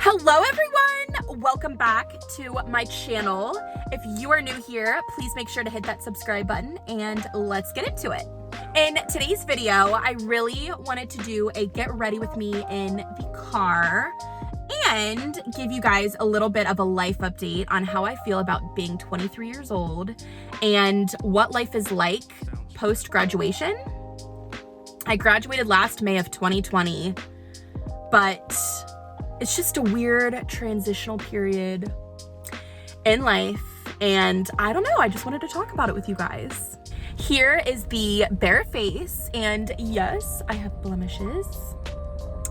Hello everyone! Welcome back to my channel. If you are new here, please make sure to hit that subscribe button and let's get into it. In today's video, I really wanted to do a get ready with me in the car and give you guys a little bit of a life update on how I feel about being 23 years old and what life is like post-graduation. I graduated last May of 2020, but it's just a weird transitional period in life, and I don't know, I just wanted to talk about it with you guys. Here is the bare face, and yes, I have blemishes.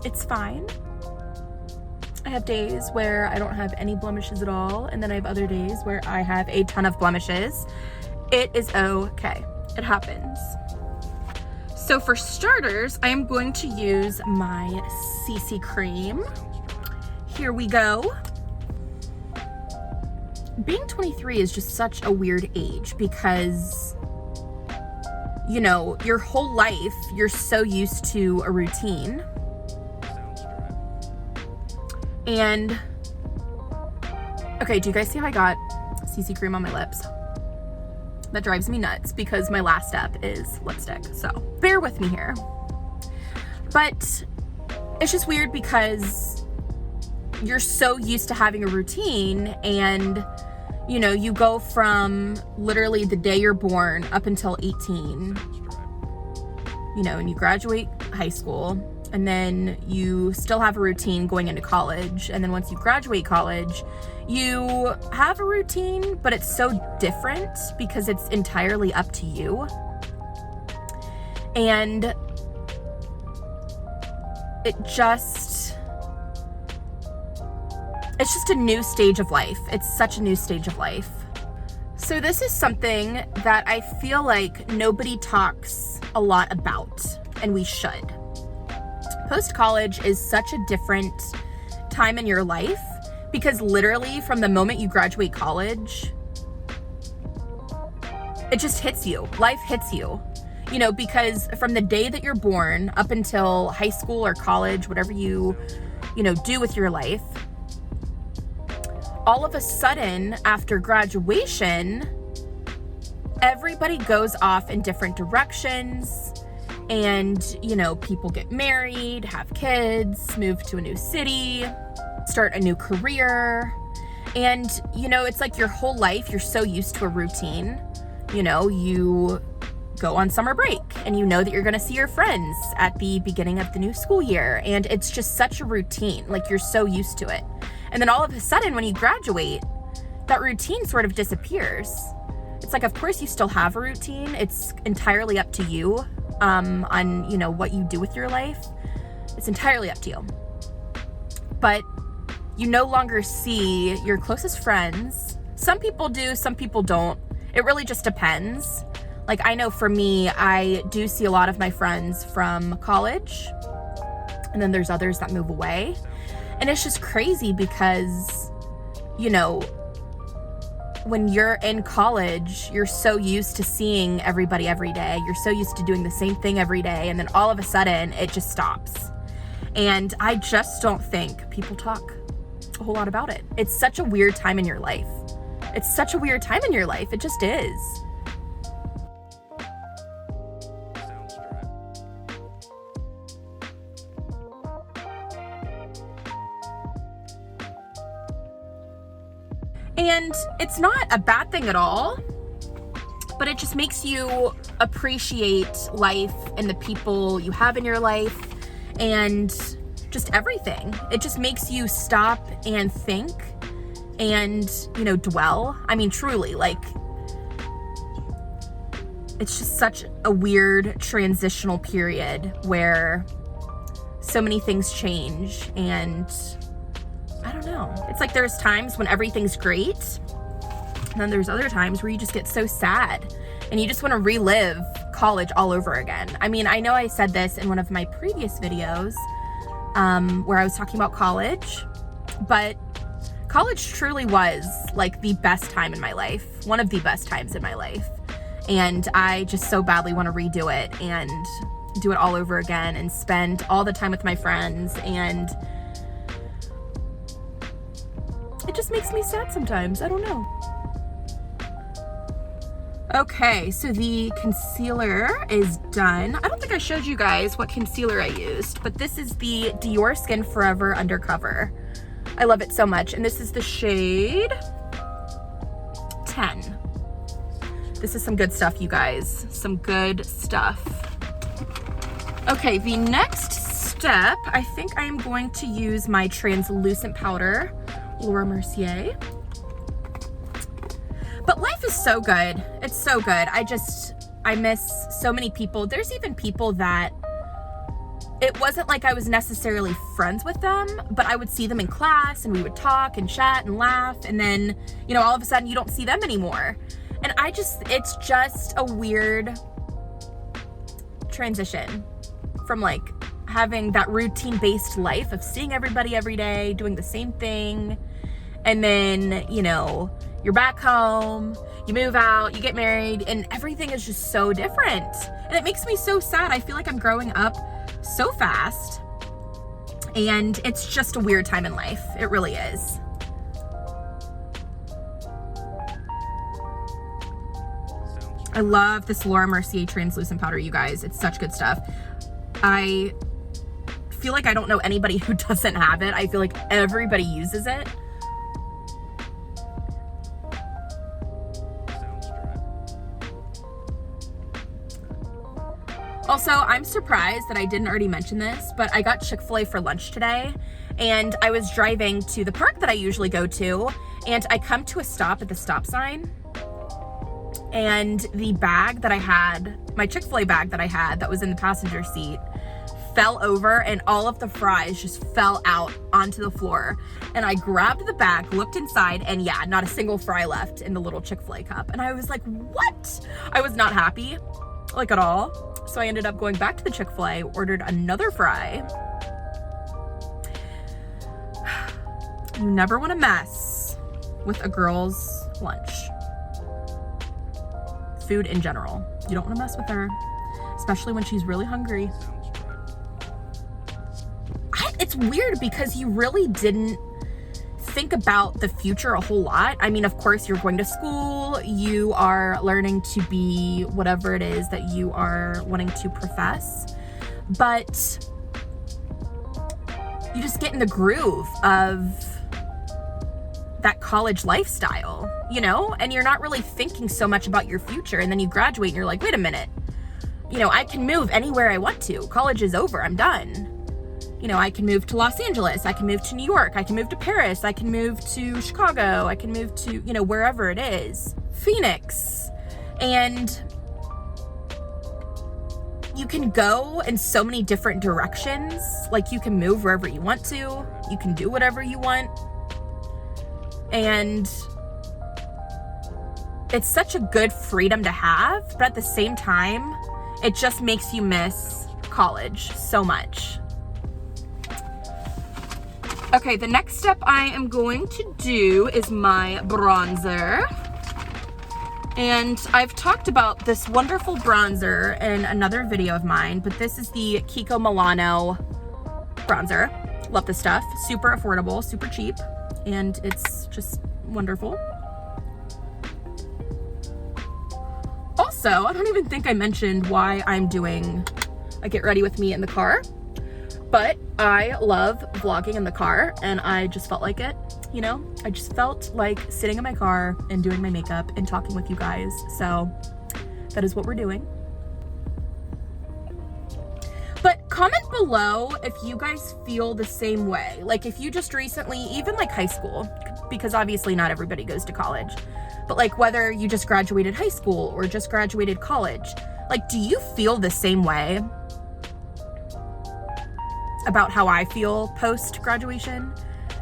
It's fine. I have days where I don't have any blemishes at all, and then I have other days where I have a ton of blemishes. It is okay. It happens. So for starters, I am going to use my CC cream. Here we go. Being 23 is just such a weird age because, you know, your whole life, you're so used to a routine. And, okay, do you guys see how I got CC cream on my lips? That drives me nuts because my last step is lipstick, so bear with me here. But it's just weird because you're so used to having a routine, and you know, you go from literally the day you're born up until 18, you know, and you graduate high school, and then you still have a routine going into college, and then once you graduate college, you have a routine, but it's so different because it's entirely up to you. And it's just a new stage of life. It's such a new stage of life. So this is something that I feel like nobody talks a lot about, and we should. Post-college is such a different time in your life because literally from the moment you graduate college, it just hits you. Life hits you. You know, because from the day that you're born up until high school or college, whatever you do with your life, all of a sudden, after graduation, everybody goes off in different directions, and, you know, people get married, have kids, move to a new city, start a new career, and, you know, it's like your whole life, you're so used to a routine. You know, you go on summer break, and you know that you're gonna see your friends at the beginning of the new school year, and it's just such a routine, like you're so used to it. And then all of a sudden, when you graduate, that routine sort of disappears. It's like, of course, you still have a routine. It's entirely up to you on, you know, what you do with your life. It's entirely up to you. But you no longer see your closest friends. Some people do, some people don't. It really just depends. Like, I know for me, I do see a lot of my friends from college, and then there's others that move away. And it's just crazy because, you know, when you're in college, you're so used to seeing everybody every day. You're so used to doing the same thing every day. And then all of a sudden, it just stops. And I just don't think people talk a whole lot about it. It's such a weird time in your life. It's such a weird time in your life. It just is. And it's not a bad thing at all, but it just makes you appreciate life and the people you have in your life and just everything. It just makes you stop and think and, you know, dwell. I mean, truly, like, it's just such a weird transitional period where so many things change, and I don't know. It's like there's times when everything's great, and then there's other times where you just get so sad and you just want to relive college all over again. I mean, I know I said this in one of my previous videos where I was talking about college, but college truly was like the best time in my life, one of the best times in my life. And I just so badly want to redo it and do it all over again and spend all the time with my friends and It just makes me sad sometimes. I don't know. Okay, so the concealer is done. I don't think I showed you guys what concealer I used, but this is the Dior Skin Forever Undercover. I love it so much. And this is the shade 10. This is some good stuff, you guys. Some good stuff. Okay, the next step, I think I am going to use my translucent powder, Laura Mercier. But life is so good. It's so good. I miss so many people. There's even people that it wasn't like I was necessarily friends with them, but I would see them in class and we would talk and chat and laugh. And then, you know, all of a sudden you don't see them anymore. And it's just a weird transition from like having that routine-based life of seeing everybody every day, doing the same thing. And then, you know, you're back home, you move out, you get married, and everything is just so different. And it makes me so sad. I feel like I'm growing up so fast, and it's just a weird time in life. It really is. I love this Laura Mercier translucent powder, you guys. It's such good stuff. I feel like I don't know anybody who doesn't have it. I feel like everybody uses it. Also, I'm surprised that I didn't already mention this, but I got Chick-fil-A for lunch today, and I was driving to the park that I usually go to, and I come to a stop at the stop sign, and the bag that I had, my Chick-fil-A bag that I had that was in the passenger seat, fell over, and all of the fries just fell out onto the floor. And I grabbed the bag, looked inside, and yeah, not a single fry left in the little Chick-fil-A cup. And I was like, what? I was not happy, like at all. So I ended up going back to the Chick-fil-A, ordered another fry. You never want to mess with a girl's lunch. Food in general. You don't want to mess with her, especially when she's really hungry. It's weird because you really didn't think about the future a whole lot. I mean, of course, you're going to school, you are learning to be whatever it is that you are wanting to profess, but you just get in the groove of that college lifestyle, you know, and you're not really thinking so much about your future. And then you graduate and you're like, wait a minute, you know, I can move anywhere I want to. College is over, I'm done. You know, I can move to Los Angeles, I can move to New York, I can move to Paris, I can move to Chicago, I can move to, you know, wherever it is, Phoenix. And you can go in so many different directions. Like, you can move wherever you want to, you can do whatever you want. And it's such a good freedom to have, but at the same time, it just makes you miss college so much. Okay, the next step I am going to do is my bronzer. And I've talked about this wonderful bronzer in another video of mine, but this is the Kiko Milano bronzer. Love this stuff. Super affordable, super cheap, and it's just wonderful. Also, I don't even think I mentioned why I'm doing a get ready with me in the car. But I love vlogging in the car, and I just felt like it, you know? I just felt like sitting in my car and doing my makeup and talking with you guys. So that is what we're doing. But comment below if you guys feel the same way. Like, if you just recently, even like high school, because obviously not everybody goes to college, but like whether you just graduated high school or just graduated college, like, do you feel the same way about how I feel post-graduation?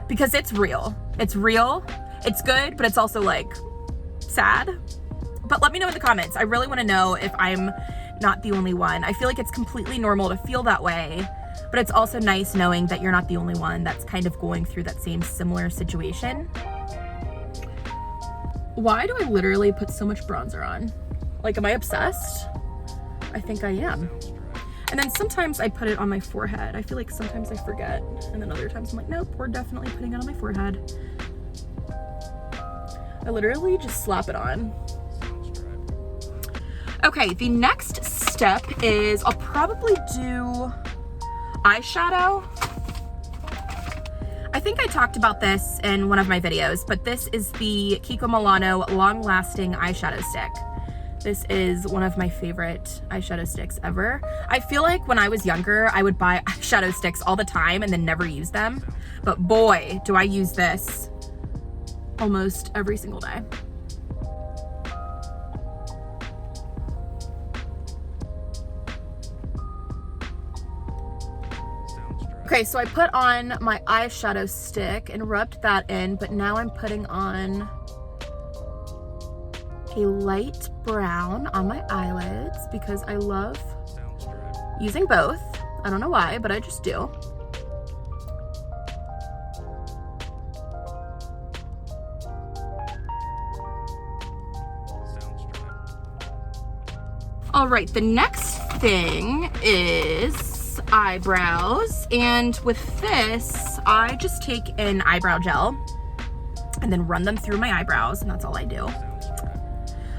Because it's real. It's real. It's good, but it's also like sad. But let me know in the comments. I really want to know if I'm not the only one. I feel like it's completely normal to feel that way, but it's also nice knowing that you're not the only one that's kind of going through that same similar situation. Why do I literally put so much bronzer on? Like, am I obsessed? I think I am. And then sometimes I put it on my forehead. I feel like sometimes I forget. And then other times I'm like, nope, we're definitely putting it on my forehead. I literally just slap it on. Okay, the next step is I'll probably do eyeshadow. I think I talked about this in one of my videos, but this is the Kiko Milano Long Lasting Eyeshadow Stick. This is one of my favorite eyeshadow sticks ever. I feel like when I was younger, I would buy eyeshadow sticks all the time and then never use them. But boy, do I use this almost every single day. Okay, so I put on my eyeshadow stick and rubbed that in, but now I'm putting on a light brown on my eyelids because I love using both. I don't know why, but I just do. All right, the next thing is eyebrows, and with this I just take an eyebrow gel and then run them through my eyebrows, and that's all I do.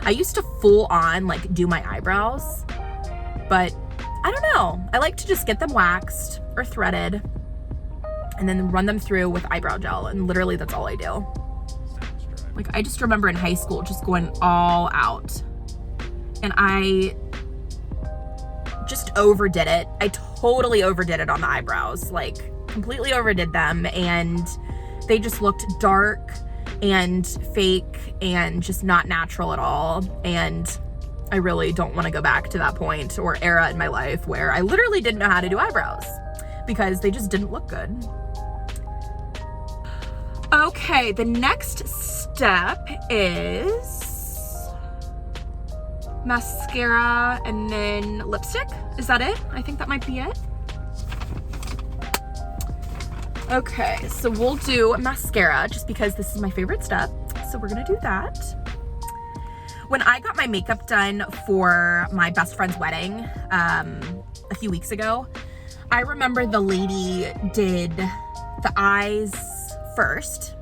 I used to full on like do my eyebrows, but I don't know, I like to just get them waxed or threaded and then run them through with eyebrow gel, and literally that's all I do. Like, I just remember in high school just going all out, and I just overdid it. I totally overdid it on the eyebrows, like completely overdid them, and they just looked dark and fake and just not natural at all. And I really don't want to go back to that point or era in my life where I literally didn't know how to do eyebrows because they just didn't look good. Okay, the next step is mascara and then lipstick. Is that it? I think that might be it. Okay, so we'll do mascara just because this is my favorite step. So we're gonna do that. When I got my makeup done for my best friend's wedding a few weeks ago, I remember the lady did the eyes first.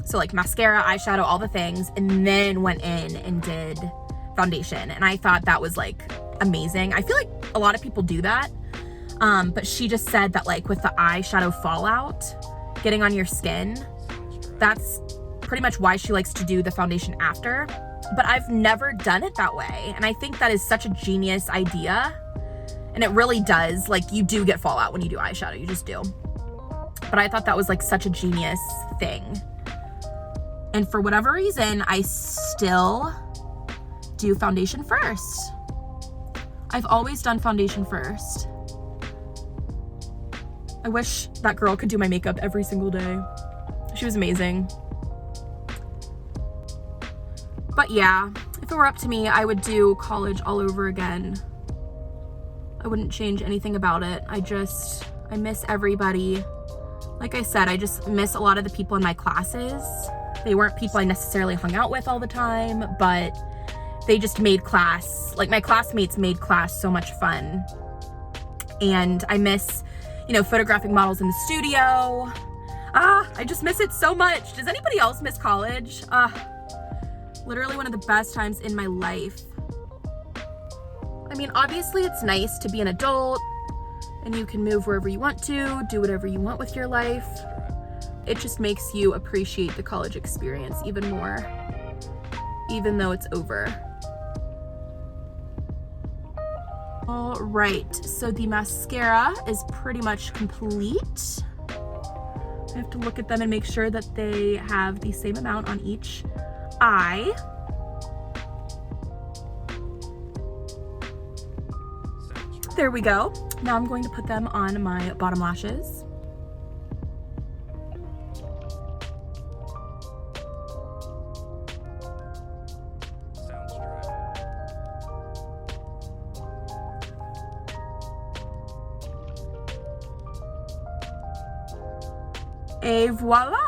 So like mascara, eyeshadow, all the things, and then went in and did foundation. And I thought that was like amazing. I feel like a lot of people do that. But she just said that like with the eyeshadow fallout getting on your skin, that's pretty much why she likes to do the foundation after. But I've never done it that way. And I think that is such a genius idea. And it really does, like, you do get fallout when you do eyeshadow, you just do. But I thought that was like such a genius thing. And for whatever reason, I still do foundation first. I've always done foundation first. I wish that girl could do my makeup every single day. She was amazing. But yeah, if it were up to me, I would do college all over again. I wouldn't change anything about it. I miss everybody. Like I said, I just miss a lot of the people in my classes. They weren't people I necessarily hung out with all the time, but they just made class, like my classmates made class so much fun. And I miss, you know, photographing models in the studio. I just miss it so much. Does anybody else miss college? Literally one of the best times in my life. I mean, obviously it's nice to be an adult and you can move wherever you want to, do whatever you want with your life. It just makes you appreciate the college experience even more, even though it's over. All right, so the mascara is pretty much complete. I have to look at them and make sure that they have the same amount on each eye. There we go. Now I'm going to put them on my bottom lashes. Et voila!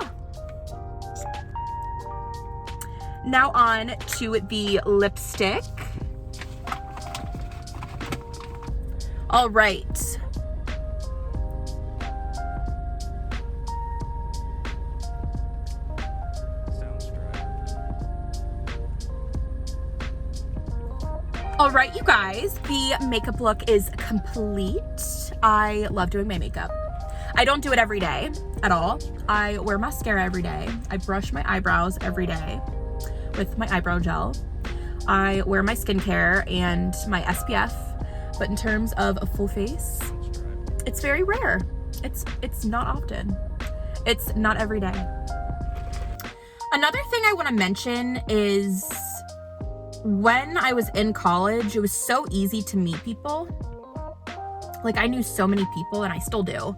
Now on to the lipstick. All right. All right, you guys, the makeup look is complete. I love doing my makeup. I don't do it every day at all. I wear mascara every day. I brush my eyebrows every day with my eyebrow gel. I wear my skincare and my SPF, but in terms of a full face, it's very rare. It's not often. It's not every day. Another thing I want to mention is when I was in college, it was so easy to meet people. Like, I knew so many people, and I still do.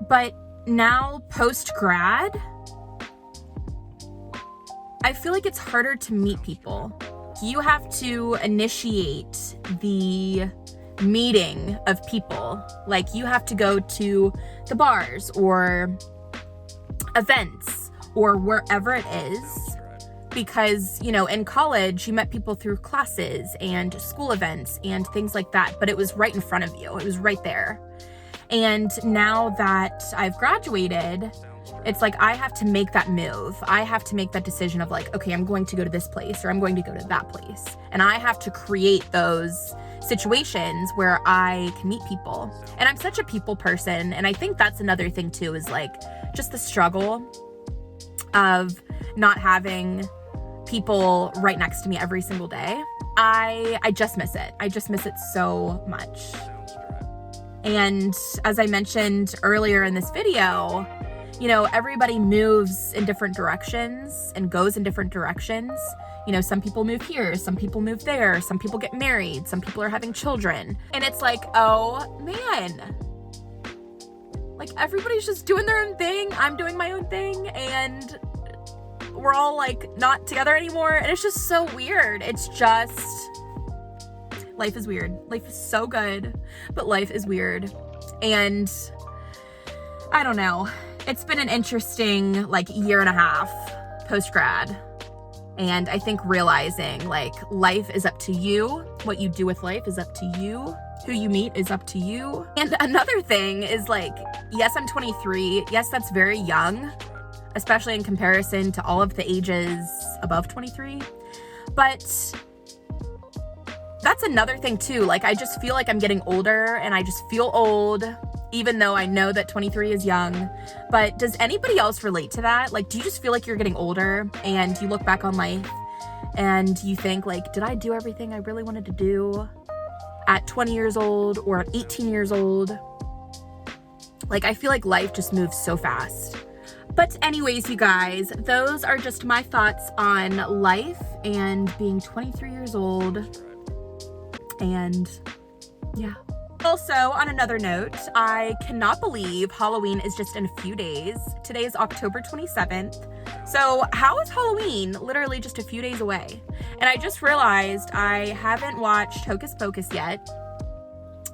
But now, post-grad, I feel like it's harder to meet people. You have to initiate the meeting of people. Like, you have to go to the bars or events or wherever it is. Because, you know, in college, you met people through classes and school events and things like that, but it was right in front of you. It was right there. And now that I've graduated, it's like I have to make that move. I have to make that decision of like, okay, I'm going to go to this place or I'm going to go to that place. And I have to create those situations where I can meet people. And I'm such a people person. And I think that's another thing too, is like just the struggle of not having people right next to me every single day. I just miss it. I just miss it so much. And as I mentioned earlier in this video, you know, everybody moves in different directions and goes in different directions. You know, some people move here, some people move there, some people get married, some people are having children. And it's like, oh man, like everybody's just doing their own thing. I'm doing my own thing, and we're all like not together anymore. And it's just so weird. It's just, life is weird. Life is so good, but life is weird. And I don't know. It's been an interesting like year and a half post-grad. And I think realizing like life is up to you. What you do with life is up to you. Who you meet is up to you. And another thing is like, yes, I'm 23. Yes, that's very young, especially in comparison to all of the ages above 23. But that's another thing too. Like, I just feel like I'm getting older and I just feel old, even though I know that 23 is young. But does anybody else relate to that? Like, do you just feel like you're getting older and you look back on life and you think like, did I do everything I really wanted to do at 20 years old or at 18 years old? Like, I feel like life just moves so fast. But anyways, you guys, those are just my thoughts on life and being 23 years old. And yeah. Also, on another note, I cannot believe Halloween is just in a few days. Today is October 27th. So how is Halloween literally just a few days away? And I just realized I haven't watched Hocus Pocus yet.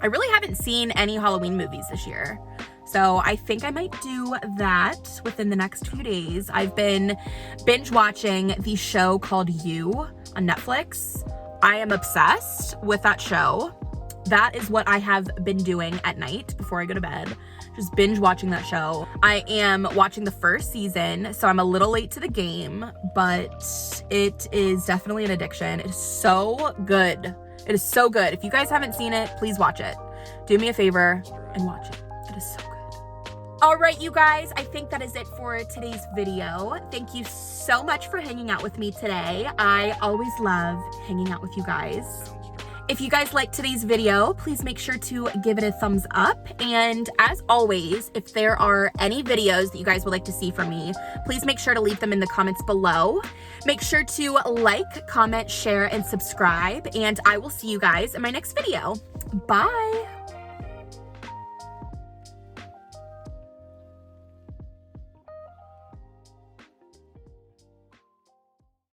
I really haven't seen any Halloween movies this year. So I think I might do that within the next few days. I've been binge watching the show called You on Netflix. I am obsessed with that show. That is what I have been doing at night before I go to bed. Just binge watching that show. I am watching the first season, so I'm a little late to the game, but it is definitely an addiction. It is so good. It is so good. If you guys haven't seen it, please watch it. Do me a favor and watch it. It is so good. All right, you guys, I think that is it for today's video. Thank you so much for hanging out with me today. I always love hanging out with you guys. If you guys liked today's video, please make sure to give it a thumbs up. And as always, if there are any videos that you guys would like to see from me, please make sure to leave them in the comments below. Make sure to like, comment, share, and subscribe. And I will see you guys in my next video. Bye.